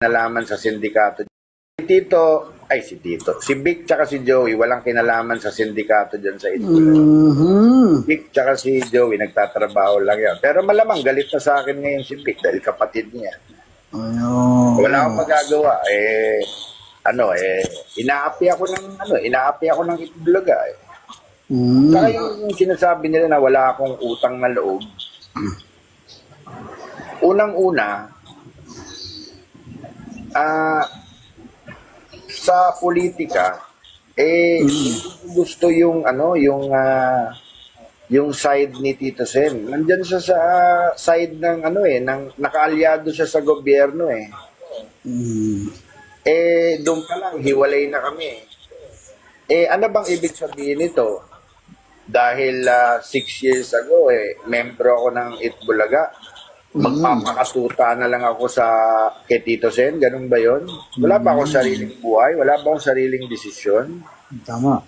kinalaman sa sindikato. Si Vic tsaka si Joey, walang kinalaman sa sindikato dyan sa Itbulaga. Vic tsaka si Joey, nagtatrabaho lang yan. Pero malamang galit na sa akin ngayon si Vic dahil kapatid niya. Wala akong magagawa. Inaapi ako ng Itbulaga. Saka yung sinasabi nila na wala akong utang na loob. Unang-una, sa politika, gusto yung side ni Tito Sen. Nandiyan siya sa side ng nakaalyado siya sa gobyerno eh. Doon pa lang hiwalay na kami. Ano bang ibig sabihin nito? Dahil 6 years ago membro ako ng Itbulaga. Magpapakatuta na lang ako kay Tito Sen, ganun ba yun? Wala ba akong sariling buhay? Wala ba akong sariling desisyon? Tama.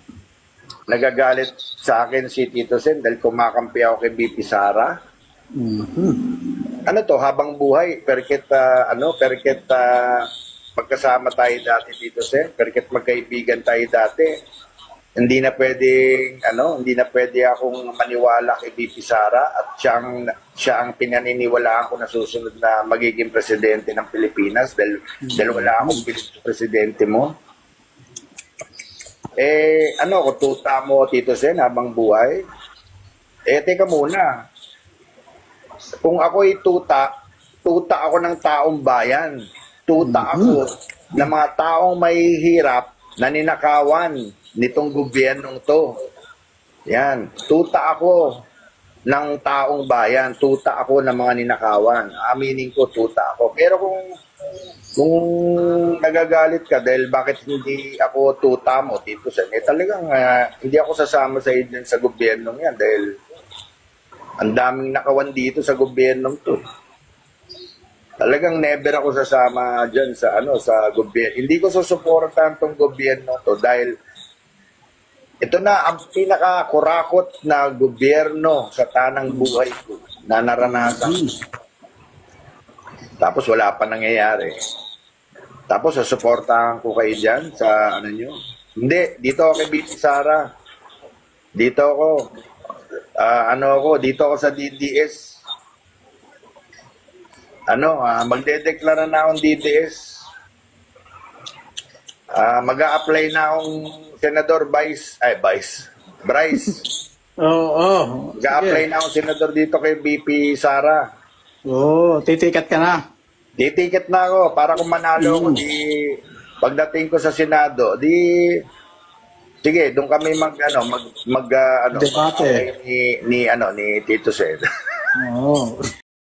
Nagagalit sa akin si Tito Sen dahil kumakampi ako kay BP Sara. Ano to, habang buhay, perket magkasama tayo dati Tito Sen, perket magkaibigan tayo dati. Hindi na pwede akong maniwala kay BP Sara at siya ang pinaniniwalaan ko na susunod na magiging presidente ng Pilipinas dahil wala akong bilis sa presidente mo. Tuta mo Tito Sen habang buhay? Teka muna. Kung ako'y tuta ako ng taong bayan. Tuta ako ng mga taong may hirap na ninakawan nitong gobyernong to. Yan. Tuta ako ng taong bayan. Tuta ako ng mga ninakawan. Aminin ko, tuta ako. Pero kung nagagalit ka dahil bakit hindi ako tuta mo, Tito Sen, talagang hindi ako sasama sa inyo sa gobyernong yan dahil ang daming nakawan dito sa gobyernong to. Talagang never ako sasama dyan sa gobyerno. Hindi ko susuportahan tong gobyerno to dahil ito na ang pinakakurakot na gobyerno sa tanang buhay ko na naranasan. Tapos wala pa nangyayari. Tapos susuportahan ko kayo dyan sa nyo. Hindi, dito ako kay BP Sara. Dito ako. Dito ako sa DDS. Magdedeklara na akong DDS. Mag-a-apply na akong senador Bryce. Mag-a-apply na akong senador dito kay BP Sara. Titikat ka na. Titikat na ako para kung manalo ako pagdating ko sa Senado, sige, doon kami debate ni Tito Sen.